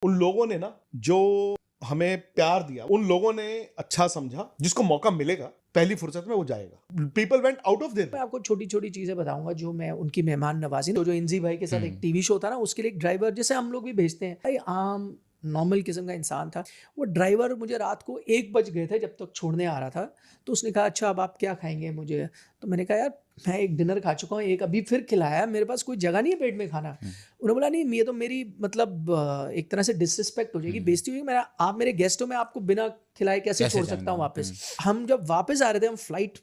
उन लोगों ने ना जो हमें प्यार दिया, उन लोगों ने अच्छा समझा, जिसको मौका मिलेगा पहली फुर्सत में वो जाएगा। People went out of their. मैं आपको छोटी-छोटी चीज़ें बताऊँगा जो मैं उनकी मेहमान नवाज़ी जो इंजी भाई के साथ एक टीवी शो था ना, उसके लिए एक ड्राइवर जैसे हम लोग भी भेजते हैं। भाई आम नॉर्मल किस्म का इंसान था। वो ड्राइवर मुझे रात को 1 बज गए थे जब तक छोड़ने आ रहा था। तो उसने कहा अच्छा अब आप क्या खाएँगे मुझे? तो मैंने कहा यार मैं एक डिनर खा चुका हूँ, एक अभी फिर खिलाया है, मेरे पास कोई जगह नहीं है पेट में खाना। उन्होंने बोला नहीं ये तो मेरी मतलब एक तरह से डिसरिस्पेक्ट हो जाएगी, बेइज़्ती होगी। मेरा आप मेरे गेस्ट हो, मैं आपको बिना खिलाए कैसे कैसे छोड़ सकता हूँ जाऊँगा? वापस? हम जब वापस आ रहे थे, हम फ्लाइट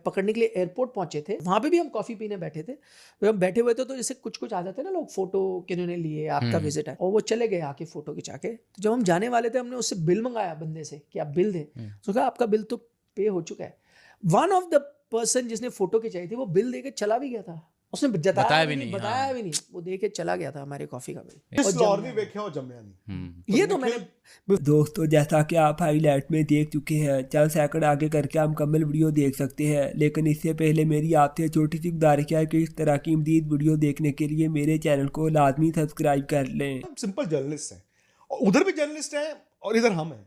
पकड़ने के लिए एयरपोर्ट पहुंचे थे। वहाँ पे भी हम कॉफ़ी पीने बैठे थे। जब हम बैठे हुए थे तो जैसे कुछ-कुछ आ जाते हैं ना लोग फ़ोटो किन्होंने लिए, आपका विज़िट है और वो चले गए आके फ़ोटो खिंचा के। तो जब हम जाने वाले थे हमने उससे बिल मँगाया बंदे से कि आप बिल दें। उसने कहा आपका बिल तो पे हो चुका है। वन ऑफ द पर्सन जिसने फ़ोटो खिंचाई थी वो बिल देके चला भी गया था। उसने बताया भी नहीं, बताया हाँ। भी नहीं। वो दे के चला गया था हमारी कॉफ़ी का बिल और जिस लॉर जम्या नहीं नहीं। वेख्या और जम्या नहीं। ये तो मैंने दोस्तों जैसा कि आप हाईलाइट में देख चुके हैं, चंद सेकंड आगे करके आप मुकम्मल वीडियो देख सकते हैं, लेकिन इससे पहले मेरी आपसे छोटी सी गुजारिश है कि इस तरह की मज़ीद वीडियो देखने के लिए मेरे चैनल को लाजमी सब्सक्राइब कर लें। हम सिंपल जर्नलिस्ट हैं और उधर भी जर्नलिस्ट हैं और इधर हम हैं,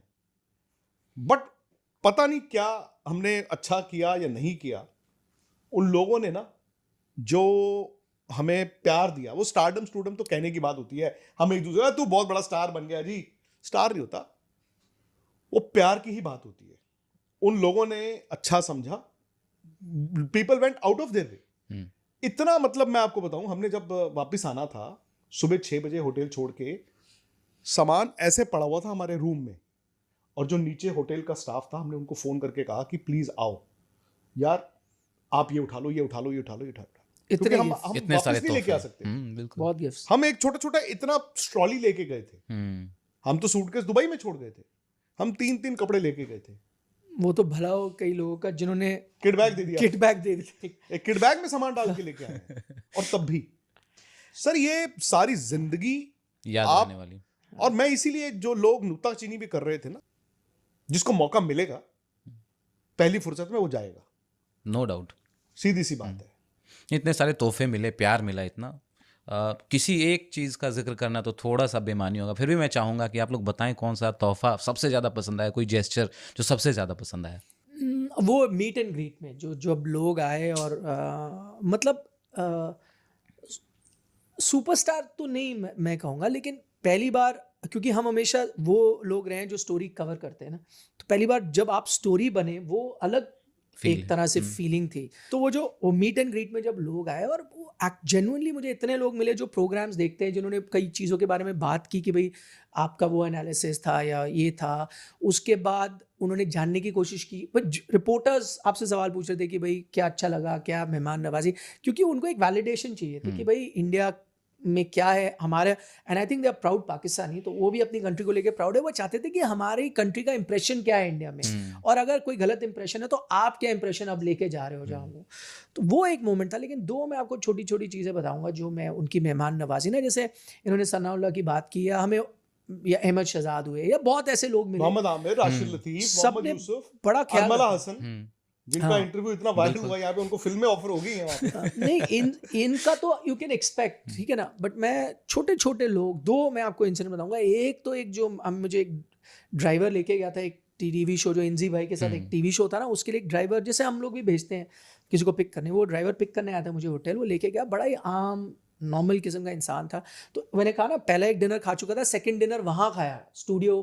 बट पता नहीं क्या हमने अच्छा किया या नहीं किया। उन लोगों ने ना जो हमें प्यार दिया, वो स्टारडम स्टूडम तो कहने की बात होती है, हम एक दूसरे तू बहुत बड़ा स्टार बन गया जी, स्टार नहीं होता, वो प्यार की ही बात होती है। उन लोगों ने अच्छा समझा, people went out of their way. इतना मतलब मैं आपको बताऊं, हमने जब वापस आना था सुबह 6 बजे होटल छोड़ के, सामान ऐसे पड़ा हुआ था हमारे रूम में और जो नीचे होटल का स्टाफ था हमने उनको फोन करके कहा कि प्लीज आओ यार, आप ये उठा लो, ये उठा लो, ये उठा लो, ये उठा लो, क्योंकि इतने हम गिफ्ट, इतने वापस सारे नहीं लेके आ तोहफे। सकते। बिल्कुल। बहुत गिफ्ट्स। हम एक छोटा छोटा इतना ट्रॉली लेके गए थे। हम तो सूटकेस दुबई में छोड़ गए थे, हम 3-3 कपड़े लेके गए थे। वो तो भला हो कई लोगों का जिन्होंने किट बैग दे दिया, किट बैग दे दिया। एक किट बैग में सामान डाल के लेके आए हैं। और तब भी सर ये सारी जिंदगी याद आप रहने वाली। और मैं, इसीलिए जो लोग नुक्ताचीनी भी कर रहे थे ना, जिसको मौका मिलेगा पहली फुर्सत में वो जाएगा, नो डाउट। सीधी सी बात है। इतने सारे तोहफे मिले, प्यार मिला इतना। किसी एक चीज़ का जिक्र करना तो थोड़ा सा बेमानी होगा, फिर भी मैं चाहूँगा कि आप लोग बताएं कौन सा तोहफा सबसे ज़्यादा पसंद आया, कोई जेस्चर जो सबसे ज़्यादा पसंद आया। वो मीट एंड ग्रीट में जो जब लोग आए और मतलब सुपरस्टार तो नहीं मैं कहूँगा, लेकिन पहली बार, क्योंकि हम हमेशा वो लोग रहे हैं जो स्टोरी कवर करते हैं ना, तो पहली बार जब आप स्टोरी बने वो अलग Feel एक तरह से फीलिंग थी। तो वो मीट एंड ग्रीट में जब लोग आए और वो जेन्युइनली मुझे इतने लोग मिले जो प्रोग्राम्स देखते हैं, जिन्होंने कई चीज़ों के बारे में बात की कि भाई आपका वो एनालिसिस था या ये था। उसके बाद उन्होंने जानने की कोशिश की, रिपोर्टर्स आपसे सवाल पूछ रहे थे कि भाई क्या अच्छा लगा, क्या मेहमान नवाजी, क्योंकि उनको एक वैलिडेशन चाहिए थी कि भाई इंडिया में क्या है हमारे, and I think they are proud Pakistani, तो वो भी अपनी कंट्री को लेकर प्राउड है। वो चाहते थे कि हमारी कंट्री का इंप्रेशन क्या है इंडिया में, और अगर कोई गलत इंप्रेशन है तो आप क्या इंप्रेशन अब लेके जा रहे हो जहाँ वो। तो वो एक मोमेंट था। लेकिन दो मैं आपको छोटी छोटी चीज़ें बताऊंगा जो मैं उनकी मेहमान नवाजी ना, जैसे इन्होंने सनाउल्लाह की बात की, या हमें या अहमद शहजाद हुए, या बहुत ऐसे लोग मिले, मोहम्मद आमिर, राशिद लतीफ, मोहम्मद सबने यूसुफ, बड़ा ख्याल अरमला रखा। हसन, जिनका हाँ। इंटरव्यू इतना वायरल हुआ, यहाँ पे उनको फिल्में ऑफर हो गई हैं वहाँ पे। नहीं इनका तो यू कैन एक्सपेक्ट, ठीक है ना, बट मैं छोटे छोटे लोग, दो मैं आपको इंसिडेंट बताऊंगा। एक तो एक जो मुझे एक ड्राइवर लेके गया था, एक टीवी शो जो इंजी भाई के साथ एक टीवी शो था ना, उसके लिए एक ड्राइवर, जैसे हम लोग भी भेजते हैं किसी को पिक करने, वो ड्राइवर पिक करने आया था मुझे होटल, वो लेके गया, बड़ा ही आम नॉर्मल किस्म का इंसान था। तो मैंने कहा ना पहला एक डिनर खा चुका था, सेकंड डिनर वहाँ खाया स्टूडियो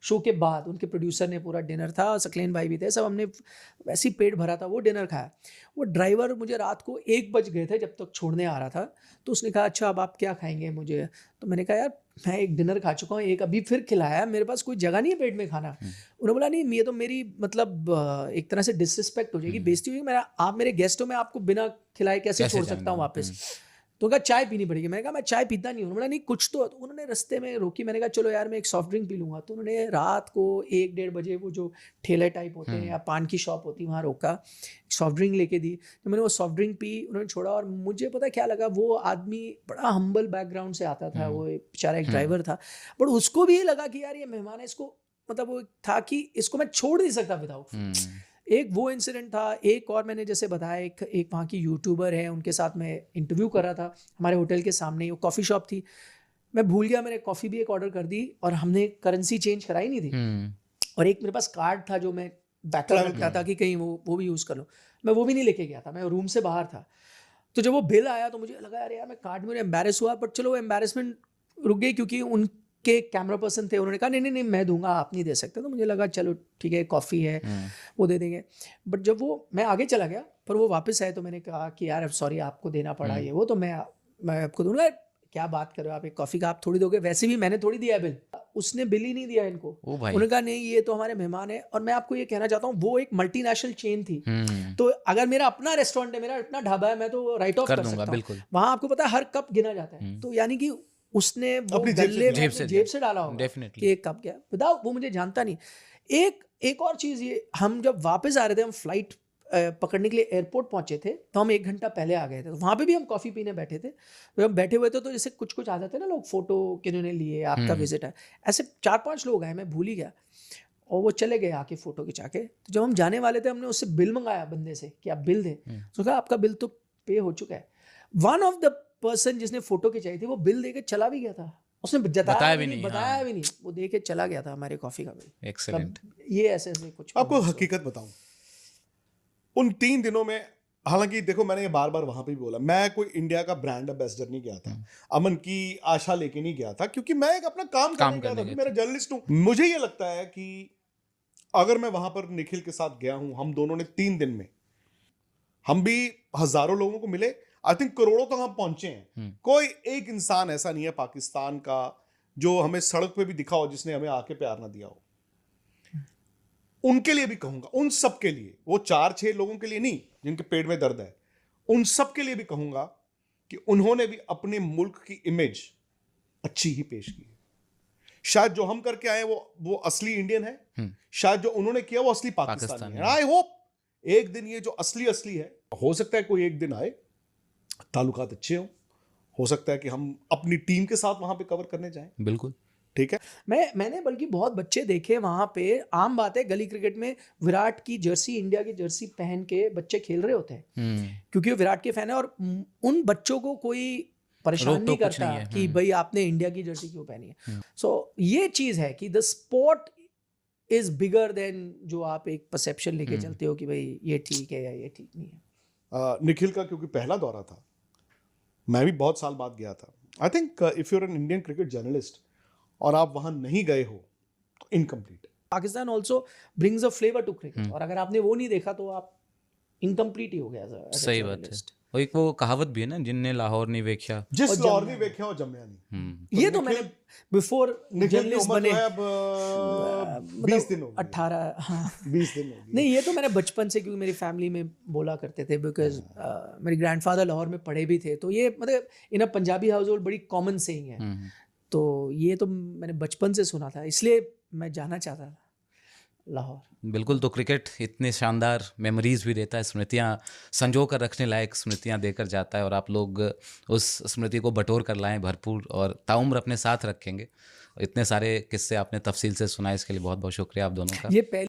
शो के बाद, उनके प्रोड्यूसर ने पूरा डिनर था, सकलेन भाई भी थे, सब हमने वैसे ही पेट भरा था, वो डिनर खाया। वो ड्राइवर मुझे रात को 1 बज गए थे जब तक छोड़ने आ रहा था। तो उसने कहा अच्छा अब आप क्या खाएंगे मुझे? तो मैंने कहा यार मैं एक डिनर खा चुका हूँ, एक अभी फिर खिलाया है, मेरे पास कोई जगह नहीं है पेट में खाना। उन्होंने बोला नहीं ये तो मेरी मतलब एक तरह से डिसरिस्पेक्ट हो जाएगी, बेइज्जती होगी, मेरा आप मेरे गेस्ट हो, मैं आपको बिना खिलाए कैसे छोड़ सकता हूँ वापस? तो कहा चाय पीनी पड़ेगी। मैंने कहा मैं चाय पीता नहीं हूँ। उन्होंने नहीं कुछ तो उन्होंने रास्ते में रोकी, मैंने कहा चलो यार मैं एक सॉफ्ट ड्रिंक पी लूँगा। तो उन्होंने रात को 1-1:30 बजे वो जो ठेले टाइप होते हैं या पान की शॉप होती है वहाँ रोका, सॉफ्ट ड्रिंक लेके दी। तो मैंने वो सॉफ्ट ड्रिंक पी, उन्होंने छोड़ा, और मुझे पता क्या लगा, वो आदमी बड़ा हम्बल बैकग्राउंड से आता था, वो बेचारा एक ड्राइवर था, बट उसको भी ये लगा कि यार ये मेहमान है, इसको मतलब वो था कि इसको मैं छोड़ नहीं सकता विदाउट। एक वो इंसिडेंट था। एक और मैंने जैसे बताया, एक वहाँ की यूट्यूबर है, उनके साथ मैं इंटरव्यू कर रहा था हमारे होटल के सामने ही, वो कॉफ़ी शॉप थी। मैं भूल गया, मैंने कॉफ़ी भी एक ऑर्डर कर दी और हमने करेंसी चेंज कराई नहीं थी, और एक मेरे पास कार्ड था जो मैं बैकअप Travel रखता था कि कहीं वो भी यूज़ कर लूँ, मैं वो भी नहीं लेके गया था, मैं रूम से बाहर था। तो जब वो बिल आया तो मुझे लगा अरे यार मैं कार्ड में एम्बैरेस हुआ, बट चलो वो एम्बैरेसमेंट रुक गई क्योंकि उनके कैमरा पर्सन थे, उन्होंने कहा नहीं नहीं नहीं मैं दूंगा, आप नहीं दे सकते। तो मुझे लगा चलो ठीक है, कॉफ़ी है वो दे देंगे। बट जब वो मैं आगे चला गया पर वो वापस आए तो मैंने कहा कि यार सॉरी आपको देना पड़ा ये वो, तो मैं आपको दूंगा। क्या बात कर रहे हो आप, एक कॉफ़ी का आप थोड़ी दोगे, वैसे भी मैंने थोड़ी दिया बिल। उसने बिल ही नहीं दिया इनको। ओ भाई। उन्होंने कहा नहीं ये तो हमारे मेहमान है। और मैं आपको ये कहना चाहता हूँ वो एक मल्टीनेशनल चेन थी, तो अगर मेरा अपना रेस्टोरेंट है, मेरा अपना ढाबा है, मैं तो राइट ऑफ कर सकता हूँ। बिल्कुल। वहाँ आपको पता है हर कप गिना जाता है, तो यानी कि उसने वो अपनी गल्ले में जेब अपनी से जेब से डाला होगा Definitely. कि एक कप गया, विदाउट वो मुझे जानता नहीं। एक और चीज़ ये, हम जब वापस आ रहे थे, हम फ्लाइट पकड़ने के लिए एयरपोर्ट पहुंचे थे, तो हम 1 घंटा पहले आ गए थे। तो वहाँ पे भी हम कॉफ़ी पीने बैठे थे। जब हम बैठे हुए थे तो जैसे कुछ आ जाते हैं ना लोग, फोटो किन्होंने लिए, आपका विजिट है, ऐसे 4-5 लोग आए, मैं भूल ही गया, और वो चले गए आके फ़ोटो खिंचा के। तो जब हम जाने वाले थे हमने उससे बिल मंगाया बंदे से कि आप बिल दें, तो कहा आपका बिल तो पे हो चुका है। वन ऑफ द पर्सन जिसने फ़ोटो खिंचाई थी वो बिल दे के चला भी गया था, उसने बताया भी नहीं, वो दे के चला गया था हमारे कॉफ़ी का बिल। एक्सेलेंट। ये ऐसे कुछ आपको हकीकत बताऊं, उन 3 दिनों में, हालांकि देखो मैंने ये बार बार वहां पे भी बोला, मैं कोई इंडिया का ब्रांड एम्बेसडर नहीं गया था, अमन की आशा लेके नहीं गया था, क्योंकि मैं एक अपना काम करने गया था, क्योंकि मेरा जर्नलिस्ट हूं। मुझे ये लगता है कि अगर मैं वहां पर निखिल के साथ गया हूं, हम दोनों ने 3 दिन में हम भी हजारों लोगों को मिले, आई थिंक करोड़ों तक हम पहुंचे हैं। कोई एक इंसान ऐसा नहीं है पाकिस्तान का जो हमें सड़क पे भी दिखा हो जिसने हमें आके प्यार ना दिया हो। उनके लिए भी कहूंगा, उन सब के लिए, वो 4-6 लोगों के लिए नहीं जिनके पेट में दर्द है, उन सब के लिए भी कहूंगा कि उन्होंने भी अपने मुल्क की इमेज अच्छी ही पेश की है। शायद जो हम करके आए वो असली इंडियन है, शायद जो उन्होंने किया वो असली पाकिस्तानी है। आई होप एक दिन ये जो असली है, हो सकता है कोई एक दिन आए, ताल्लुकात अच्छे हो सकता है कि हम अपनी टीम के साथ वहां पे कवर करने जाएं। बिल्कुल ठीक है। मैंने बल्कि बहुत बच्चे देखे वहां पे, आम बात है गली क्रिकेट में विराट की जर्सी, इंडिया की जर्सी पहन के बच्चे खेल रहे होते हैं क्योंकि वो विराट के फैन है, और उन बच्चों को कोई परेशान नहीं करता कि भाई आपने इंडिया की जर्सी क्यों पहनी है। सो ये चीज है कि the sport is bigger than जो आप एक परसेप्शन लेके चलते हो कि भाई ये ठीक है या ये ठीक नहीं है। निखिल का क्योंकि पहला दौरा था, मैं भी बहुत साल बाद गया था। I think if you are an Indian cricket journalist और आप वहां नहीं गए हो तो incomplete. Pakistan also brings a flavour to cricket, और अगर आपने वो नहीं देखा तो आप इनकम्प्लीट ही हो गया। सही बात है। और एक वो कहावत भी है ना, जिनने लाहौर नहीं वेख्या, जिस लाहौर नहीं वेख्या वो जम्या नहीं। ये तो मैंने बिफोर जर्नलिस्ट बने 20 दिन हो गए, 18 हाँ 20 दिन हो गए। नहीं, ये तो मैंने बचपन से, क्योंकि मेरी फैमिली में बोला करते थे, बिकॉज मेरे ग्रैंडफादर लाहौर में पढ़े भी थे, तो ये मतलब इन अ पंजाबी हाउस होल्ड बड़ी कॉमन सेइंग है। तो ये तो मैंने बचपन से सुना था, इसलिए मैं जाना चाहता था लाहौर। बिल्कुल। तो क्रिकेट इतने शानदार मेमोरीज भी देता है, स्मृतियाँ संजो कर रखने लायक स्मृतियाँ देकर जाता है, और आप लोग उस स्मृति को बटोर कर लाएं भरपूर और ताउम्र अपने साथ रखेंगे। इतने सारे किस्से आपने तफसील से सुनाए, इसके लिए बहुत बहुत शुक्रिया आप दोनों का। ये पहले